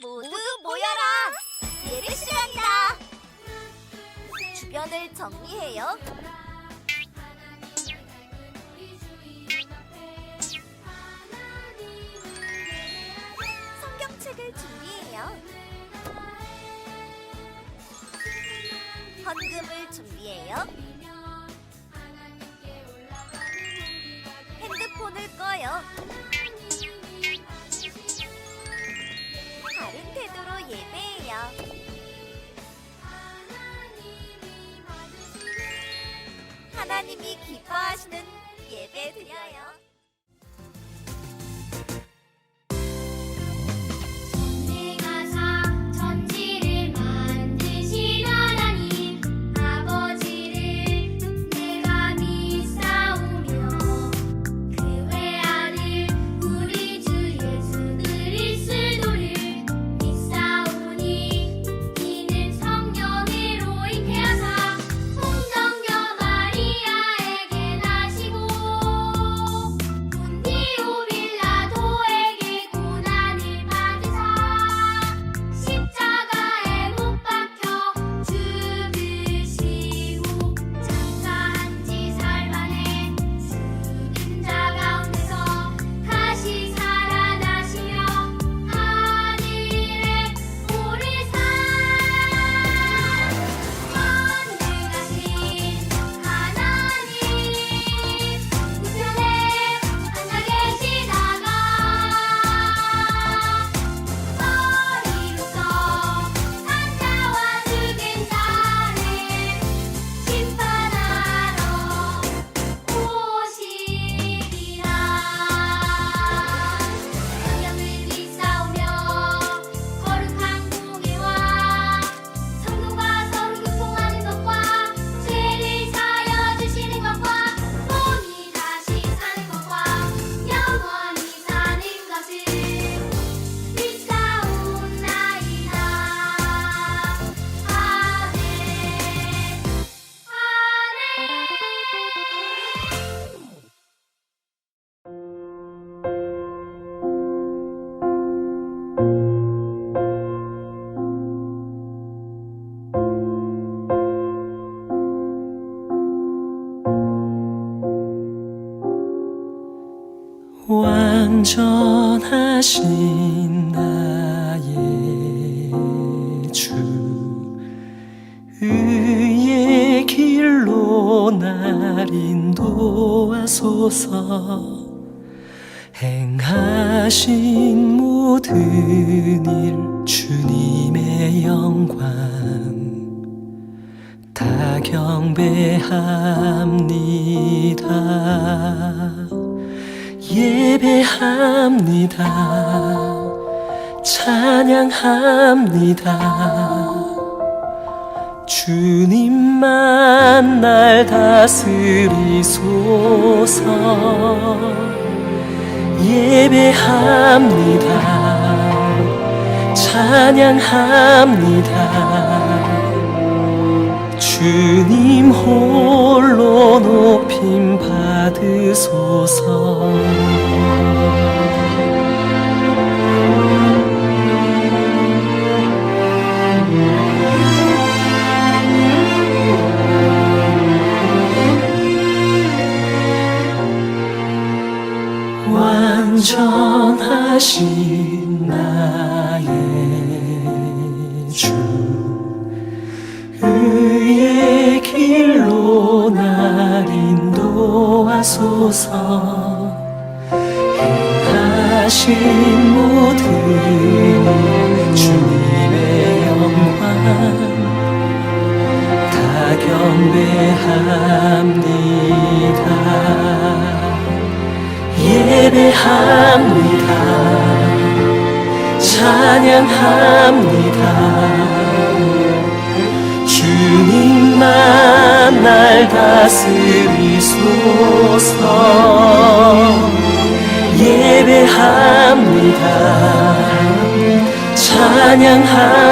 모두 모여라! 예배 시간이다! 주변을 정리해요. 성경책을 준비해요. 헌금을 준비해요. 핸드폰을 꺼요. 바른 태도로 예배해요. 하나님이 기뻐하시는 예배 드려요. 완전하신 나의 주 의의 길로 날 인도하소서. 행하신 모든 일 주님의 영광 다 경배합니다. 예배합니다. 찬양합니다. 주님만 날 다스리소서. 예배합니다. 찬양합니다. 주님 홀로 높임 받으소서. 완전하신 나의 주 의의 길로 날 인도하소서. 행하신 모든 주님의 영광 다 경배합니다. 예배합니다. 찬양합니다. 주님만 날 다스리소서. 예배합니다. 찬양합니다.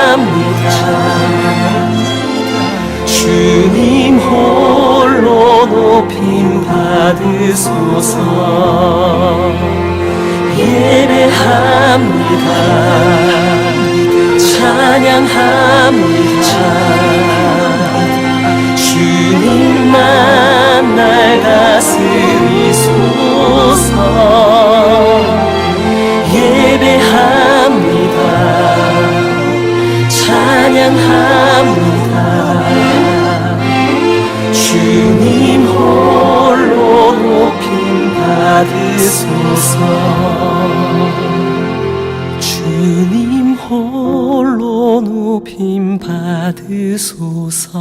주님 홀로 높임 받으소서. 예배합니다. 찬양합니다. 주님 홀로 높임 받으소서. 주님 홀로 높임 받으소서.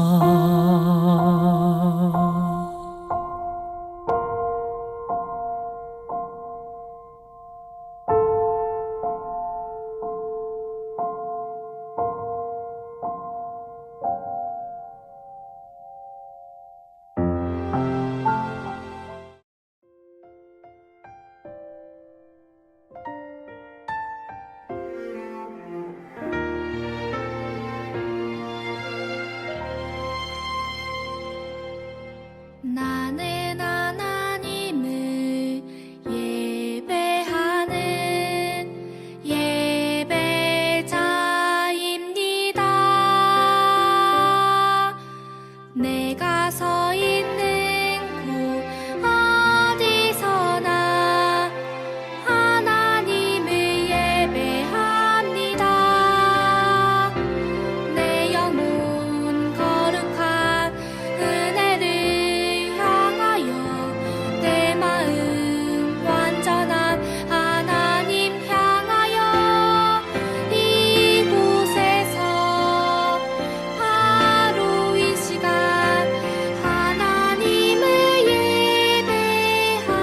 나는 하나님을 예배하는 예배자입니다. 내가 서 있는 곳 어디서나 하나님을 예배합니다. 내 영혼 거룩한 은혜를 향하여 내 마음 완전한 하나님 향하여 이곳에서 바로 이 시간 하나님을 예배합니다.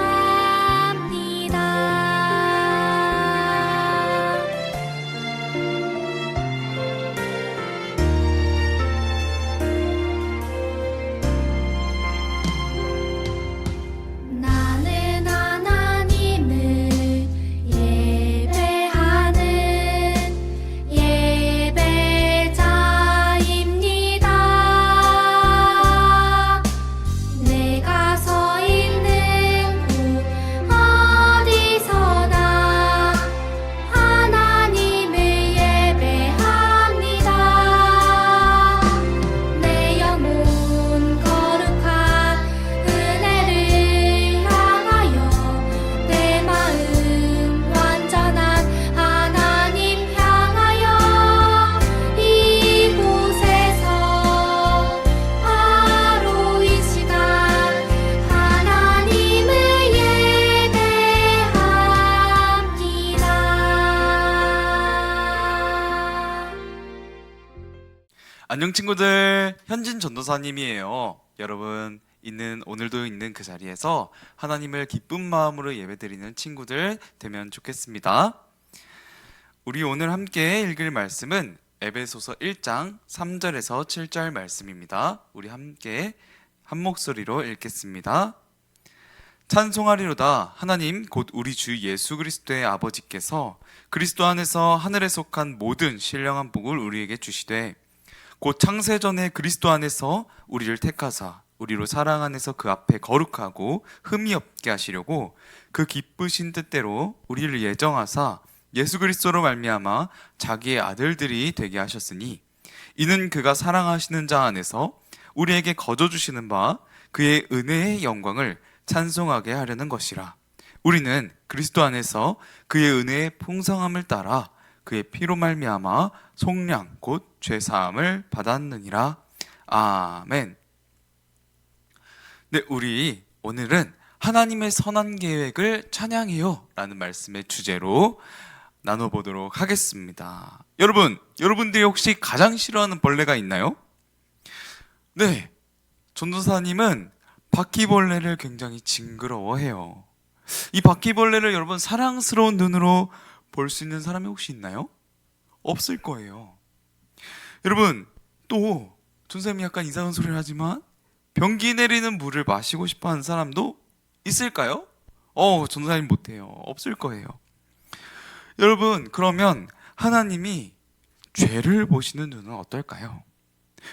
나는 하나님을 예배하는 예배자입니다. 내가 서 있는 곳 어디서나 하나님을 예배합니다. 내 영혼 거룩한 은혜를 향하여 내 마음 완전한 하나님 향하여 이곳에서 바로 이 시간 하나님을 예배합니다. 안녕 친구들, 현진 전도사님이에요. 여러분 오늘도 있는 그 자리에서 하나님을 기쁜 마음으로 예배드리는 친구들 되면 좋겠습니다. 우리 오늘 함께 읽을 말씀은 에베소서 1장 3절에서 7절 말씀입니다. 우리 함께 한 목소리로 읽겠습니다. 찬송하리로다. 하나님 곧 우리 주 예수 그리스도의 아버지께서 그리스도 안에서 하늘에 속한 모든 신령한 복을 우리에게 주시되 곧 창세전에 그리스도 안에서 우리를 택하사 우리로 사랑 안에서 그 앞에 거룩하고 흠이 없게 하시려고 그 기쁘신 뜻대로 우리를 예정하사 예수 그리스도로 말미암아 자기의 아들들이 되게 하셨으니 이는 그가 사랑하시는 자 안에서 우리에게 거저 주시는 바 그의 은혜의 영광을 찬송하게 하려는 것이라. 우리는 그리스도 안에서 그의 은혜의 풍성함을 따라 그의 피로 말미암아 속량 곧 죄사함을 받았느니라. 아멘. 네, 우리 오늘은 하나님의 선한 계획을 찬양해요 라는 말씀의 주제로 나눠보도록 하겠습니다. 여러분들이 혹시 가장 싫어하는 벌레가 있나요? 네, 전도사님은 바퀴벌레를 굉장히 징그러워해요. 이 바퀴벌레를 여러분 사랑스러운 눈으로 볼 수 있는 사람이 혹시 있나요? 없을 거예요. 여러분, 또 전도사님이 약간 이상한 소리를 하지만 변기 내리는 물을 마시고 싶어 하는 사람도 있을까요? 전도사님 못해요. 없을 거예요. 여러분, 그러면 하나님이 죄를 보시는 눈은 어떨까요?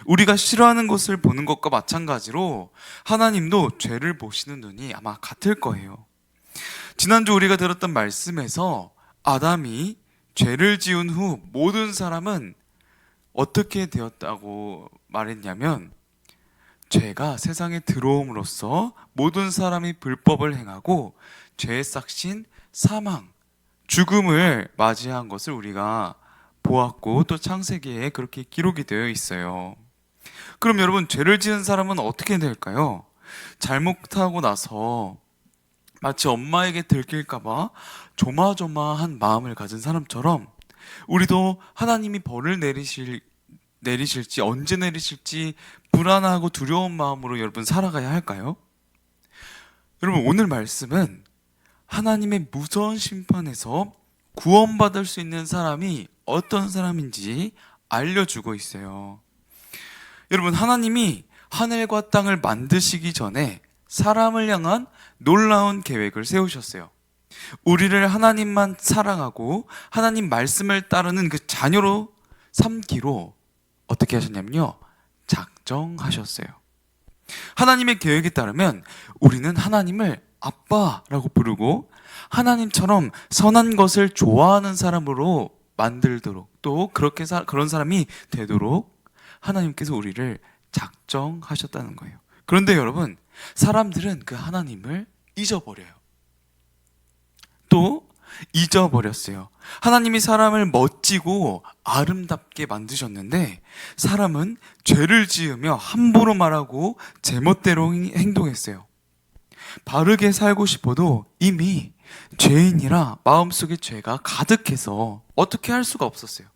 우리가 싫어하는 것을 보는 것과 마찬가지로 하나님도 죄를 보시는 눈이 아마 같을 거예요. 지난주 우리가 들었던 말씀에서 아담이 죄를 지은 후 모든 사람은 어떻게 되었다고 말했냐면 죄가 세상에 들어옴으로써 모든 사람이 불법을 행하고 죄의 싹신 사망, 죽음을 맞이한 것을 우리가 보았고 또 창세기에 그렇게 기록이 되어 있어요. 그럼 여러분, 죄를 지은 사람은 어떻게 될까요? 잘못하고 나서 마치 엄마에게 들킬까봐 조마조마한 마음을 가진 사람처럼 우리도 하나님이 벌을 내리실지 언제 내리실지 불안하고 두려운 마음으로 여러분 살아가야 할까요? 여러분, 오늘 말씀은 하나님의 무서운 심판에서 구원받을 수 있는 사람이 어떤 사람인지 알려주고 있어요. 여러분, 하나님이 하늘과 땅을 만드시기 전에 사람을 향한 놀라운 계획을 세우셨어요. 우리를 하나님만 사랑하고 하나님 말씀을 따르는 그 자녀로 삼기로 어떻게 하셨냐면요, 작정하셨어요. 하나님의 계획에 따르면 우리는 하나님을 아빠라고 부르고 하나님처럼 선한 것을 좋아하는 사람으로 만들도록, 또 그런 사람이 되도록 하나님께서 우리를 작정하셨다는 거예요. 그런데 여러분, 사람들은 그 하나님을 잊어버려요. 또 잊어버렸어요. 하나님이 사람을 멋지고 아름답게 만드셨는데 사람은 죄를 지으며 함부로 말하고 제멋대로 행동했어요. 바르게 살고 싶어도 이미 죄인이라 마음속에 죄가 가득해서 어떻게 할 수가 없었어요.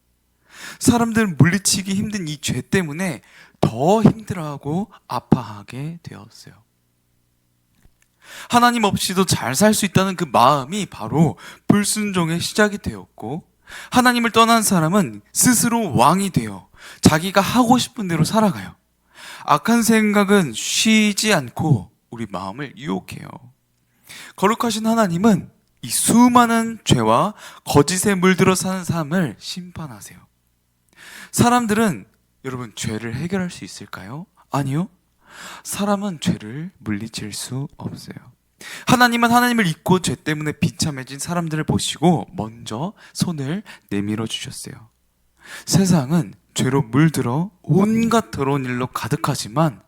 사람들은 물리치기 힘든 이 죄 때문에 더 힘들어하고 아파하게 되었어요. 하나님 없이도 잘 살 수 있다는 그 마음이 바로 불순종의 시작이 되었고, 하나님을 떠난 사람은 스스로 왕이 되어 자기가 하고 싶은 대로 살아가요. 악한 생각은 쉬지 않고 우리 마음을 유혹해요. 거룩하신 하나님은 이 수많은 죄와 거짓에 물들어 사는 삶을 심판하세요. 사람들은 여러분, 죄를 해결할 수 있을까요? 아니요. 사람은 죄를 물리칠 수 없어요. 하나님은 하나님을 잊고 죄 때문에 비참해진 사람들을 보시고 먼저 손을 내밀어 주셨어요. 세상은 죄로 물들어 온갖 더러운 일로 가득하지만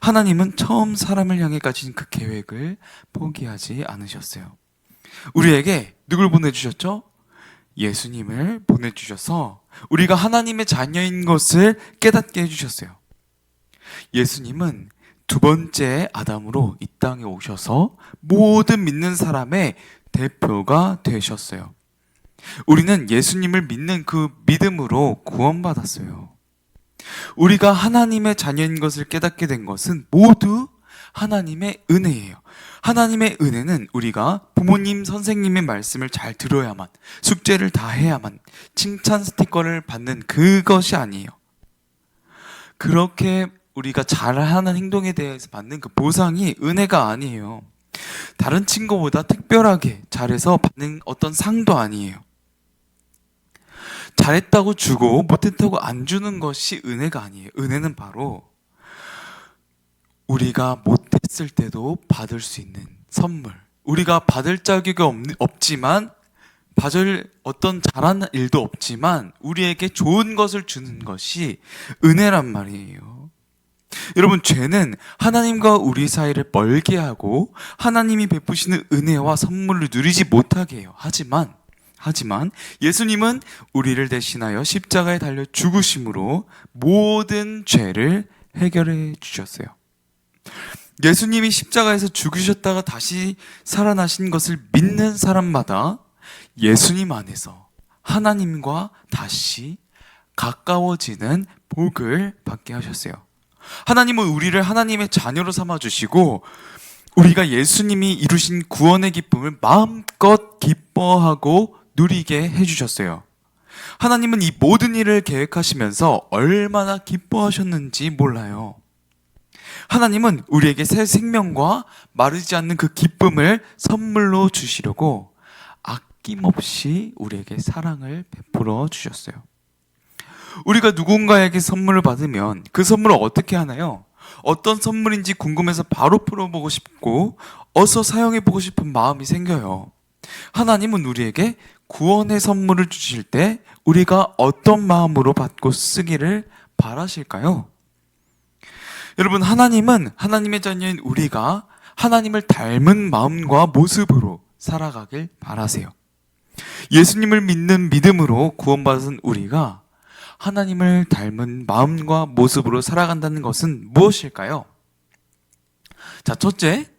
하나님은 처음 사람을 향해 가진 그 계획을 포기하지 않으셨어요. 우리에게 누굴 보내주셨죠? 예수님을 보내주셔서 우리가 하나님의 자녀인 것을 깨닫게 해주셨어요. 예수님은 두 번째 아담으로 이 땅에 오셔서 모든 믿는 사람의 대표가 되셨어요. 우리는 예수님을 믿는 그 믿음으로 구원받았어요. 우리가 하나님의 자녀인 것을 깨닫게 된 것은 모두 하나님의 은혜예요. 하나님의 은혜는 우리가 부모님, 선생님의 말씀을 잘 들어야만, 숙제를 다 해야만 칭찬 스티커를 받는 그것이 아니에요. 그렇게 우리가 잘하는 행동에 대해서 받는 그 보상이 은혜가 아니에요. 다른 친구보다 특별하게 잘해서 받는 어떤 상도 아니에요. 잘했다고 주고 못했다고 안 주는 것이 은혜가 아니에요. 은혜는 바로 우리가 못했을 때도 받을 수 있는 선물, 우리가 받을 자격이 없지만, 받을 어떤 잘하는 일도 없지만 우리에게 좋은 것을 주는 것이 은혜란 말이에요. 여러분, 죄는 하나님과 우리 사이를 멀게 하고 하나님이 베푸시는 은혜와 선물을 누리지 못하게 해요. 하지만 예수님은 우리를 대신하여 십자가에 달려 죽으심으로 모든 죄를 해결해 주셨어요. 예수님이 십자가에서 죽으셨다가 다시 살아나신 것을 믿는 사람마다 예수님 안에서 하나님과 다시 가까워지는 복을 받게 하셨어요. 하나님은 우리를 하나님의 자녀로 삼아주시고 우리가 예수님이 이루신 구원의 기쁨을 마음껏 기뻐하고 누리게 해주셨어요. 하나님은 이 모든 일을 계획하시면서 얼마나 기뻐하셨는지 몰라요. 하나님은 우리에게 새 생명과 마르지 않는 그 기쁨을 선물로 주시려고 아낌없이 우리에게 사랑을 베풀어 주셨어요. 우리가 누군가에게 선물을 받으면 그 선물을 어떻게 하나요? 어떤 선물인지 궁금해서 바로 풀어보고 싶고 어서 사용해보고 싶은 마음이 생겨요. 하나님은 우리에게 구원의 선물을 주실 때 우리가 어떤 마음으로 받고 쓰기를 바라실까요? 여러분, 하나님은 하나님의 자녀인 우리가 하나님을 닮은 마음과 모습으로 살아가길 바라세요. 예수님을 믿는 믿음으로 구원받은 우리가 하나님을 닮은 마음과 모습으로 살아간다는 것은 무엇일까요? 자, 첫째,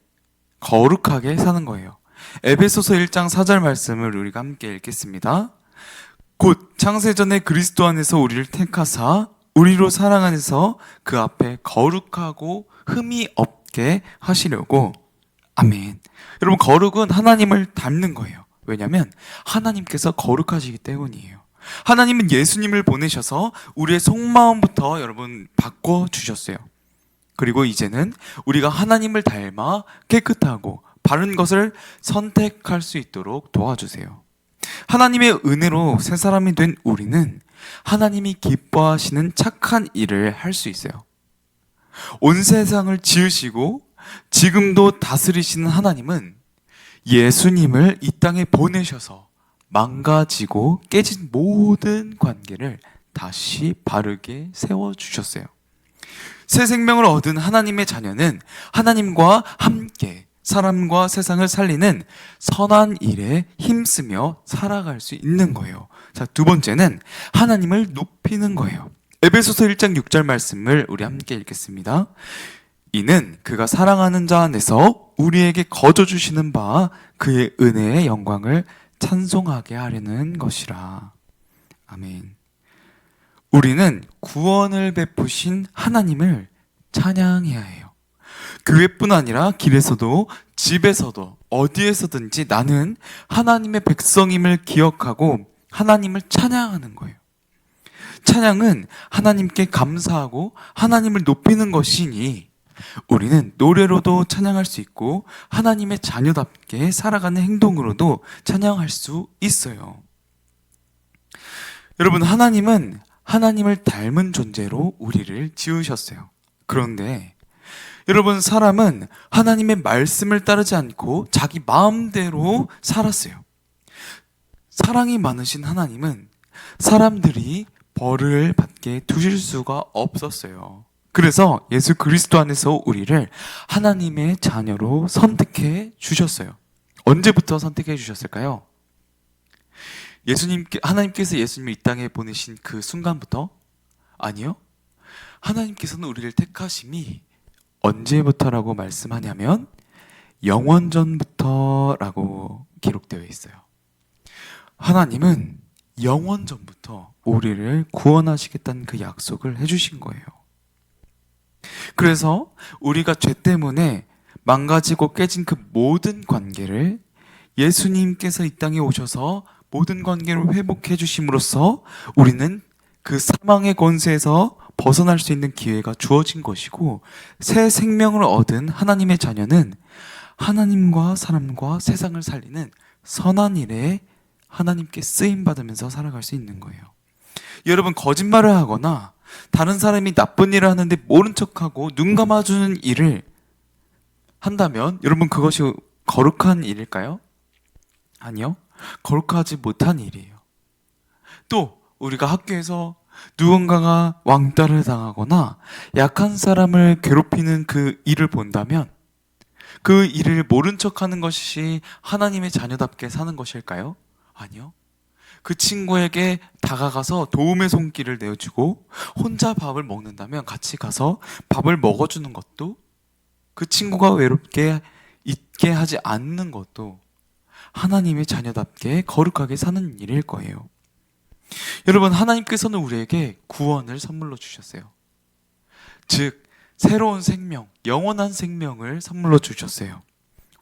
거룩하게 사는 거예요. 에베소서 1장 4절 말씀을 우리가 함께 읽겠습니다. 곧 창세전에 그리스도 안에서 우리를 택하사 우리로 사랑 안에서 그 앞에 거룩하고 흠이 없게 하시려고. 아멘. 여러분, 거룩은 하나님을 닮는 거예요. 왜냐하면 하나님께서 거룩하시기 때문이에요. 하나님은 예수님을 보내셔서 우리의 속마음부터 여러분 바꿔주셨어요. 그리고 이제는 우리가 하나님을 닮아 깨끗하고 바른 것을 선택할 수 있도록 도와주세요. 하나님의 은혜로 새 사람이 된 우리는 하나님이 기뻐하시는 착한 일을 할 수 있어요. 온 세상을 지으시고 지금도 다스리시는 하나님은 예수님을 이 땅에 보내셔서 망가지고 깨진 모든 관계를 다시 바르게 세워주셨어요. 새 생명을 얻은 하나님의 자녀는 하나님과 함께 사람과 세상을 살리는 선한 일에 힘쓰며 살아갈 수 있는 거예요. 자, 두 번째는 하나님을 높이는 거예요. 에베소서 1장 6절 말씀을 우리 함께 읽겠습니다. 이는 그가 사랑하는 자 안에서 우리에게 거저 주시는 바 그의 은혜의 영광을 찬송하게 하려는 것이라. 아멘. 우리는 구원을 베푸신 하나님을 찬양해야 해요. 교회뿐 아니라 길에서도 집에서도 어디에서든지 나는 하나님의 백성임을 기억하고 하나님을 찬양하는 거예요. 찬양은 하나님께 감사하고 하나님을 높이는 것이니 우리는 노래로도 찬양할 수 있고 하나님의 자녀답게 살아가는 행동으로도 찬양할 수 있어요. 여러분, 하나님은 하나님을 닮은 존재로 우리를 지으셨어요. 그런데 여러분, 사람은 하나님의 말씀을 따르지 않고 자기 마음대로 살았어요. 사랑이 많으신 하나님은 사람들이 벌을 받게 두실 수가 없었어요. 그래서 예수 그리스도 안에서 우리를 하나님의 자녀로 선택해 주셨어요. 언제부터 선택해 주셨을까요? 하나님께서 예수님을 이 땅에 보내신 그 순간부터? 아니요. 하나님께서는 우리를 택하심이 언제부터라고 말씀하냐면 영원전부터라고 기록되어 있어요. 하나님은 영원전부터 우리를 구원하시겠다는 그 약속을 해주신 거예요. 그래서 우리가 죄 때문에 망가지고 깨진 그 모든 관계를 예수님께서 이 땅에 오셔서 모든 관계를 회복해 주심으로써 우리는 그 사망의 권세에서 벗어날 수 있는 기회가 주어진 것이고, 새 생명을 얻은 하나님의 자녀는 하나님과 사람과 세상을 살리는 선한 일에 하나님께 쓰임받으면서 살아갈 수 있는 거예요. 여러분, 거짓말을 하거나 다른 사람이 나쁜 일을 하는데 모른 척하고 눈 감아주는 일을 한다면 여러분, 그것이 거룩한 일일까요? 아니요. 거룩하지 못한 일이에요. 또 우리가 학교에서 누군가가 왕따를 당하거나 약한 사람을 괴롭히는 그 일을 본다면 그 일을 모른 척하는 것이 하나님의 자녀답게 사는 것일까요? 아니요. 그 친구에게 다가가서 도움의 손길을 내어주고 혼자 밥을 먹는다면 같이 가서 밥을 먹어주는 것도, 그 친구가 외롭게 있게 하지 않는 것도 하나님의 자녀답게 거룩하게 사는 일일 거예요. 여러분, 하나님께서는 우리에게 구원을 선물로 주셨어요. 즉, 새로운 생명, 영원한 생명을 선물로 주셨어요.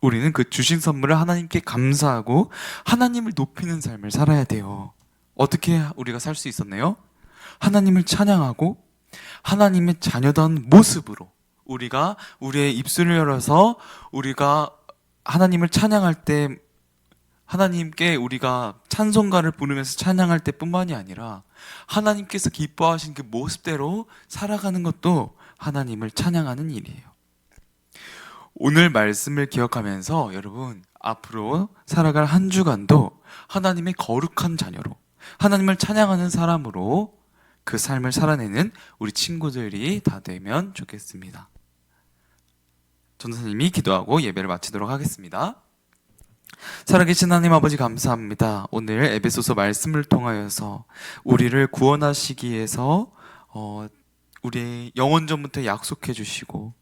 우리는 그 주신 선물을 하나님께 감사하고 하나님을 높이는 삶을 살아야 돼요. 어떻게 우리가 살 수 있었나요? 하나님을 찬양하고 하나님의 자녀다운 모습으로, 우리가 우리의 입술을 열어서 우리가 하나님을 찬양할 때 하나님께 우리가 찬송가를 부르면서 찬양할 때뿐만이 아니라 하나님께서 기뻐하신 그 모습대로 살아가는 것도 하나님을 찬양하는 일이에요. 오늘 말씀을 기억하면서 여러분, 앞으로 살아갈 한 주간도 하나님의 거룩한 자녀로, 하나님을 찬양하는 사람으로 그 삶을 살아내는 우리 친구들이 다 되면 좋겠습니다. 전도사님이 기도하고 예배를 마치도록 하겠습니다. 살아계신 하나님 아버지 감사합니다. 오늘 에베소서 말씀을 통하여서 우리를 구원하시기 위해서 우리의 영원전부터 약속해 주시고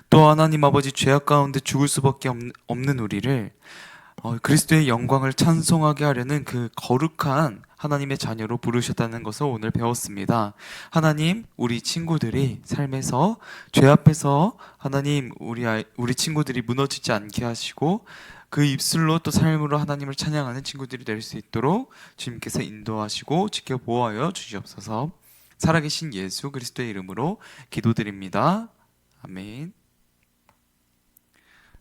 또 하나님 아버지 죄악 가운데 죽을 수밖에 없는 우리를 그리스도의 영광을 찬송하게 하려는 그 거룩한 하나님의 자녀로 부르셨다는 것을 오늘 배웠습니다. 하나님, 우리 친구들이 삶에서 죄 앞에서 하나님 우리 친구들이 무너지지 않게 하시고 그 입술로 또 삶으로 하나님을 찬양하는 친구들이 될 수 있도록 주님께서 인도하시고 지켜보아여 주시옵소서. 살아계신 예수 그리스도의 이름으로 기도드립니다. 아멘.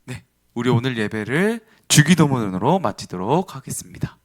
네, 우리 오늘 예배를 주기도문으로 마치도록 하겠습니다.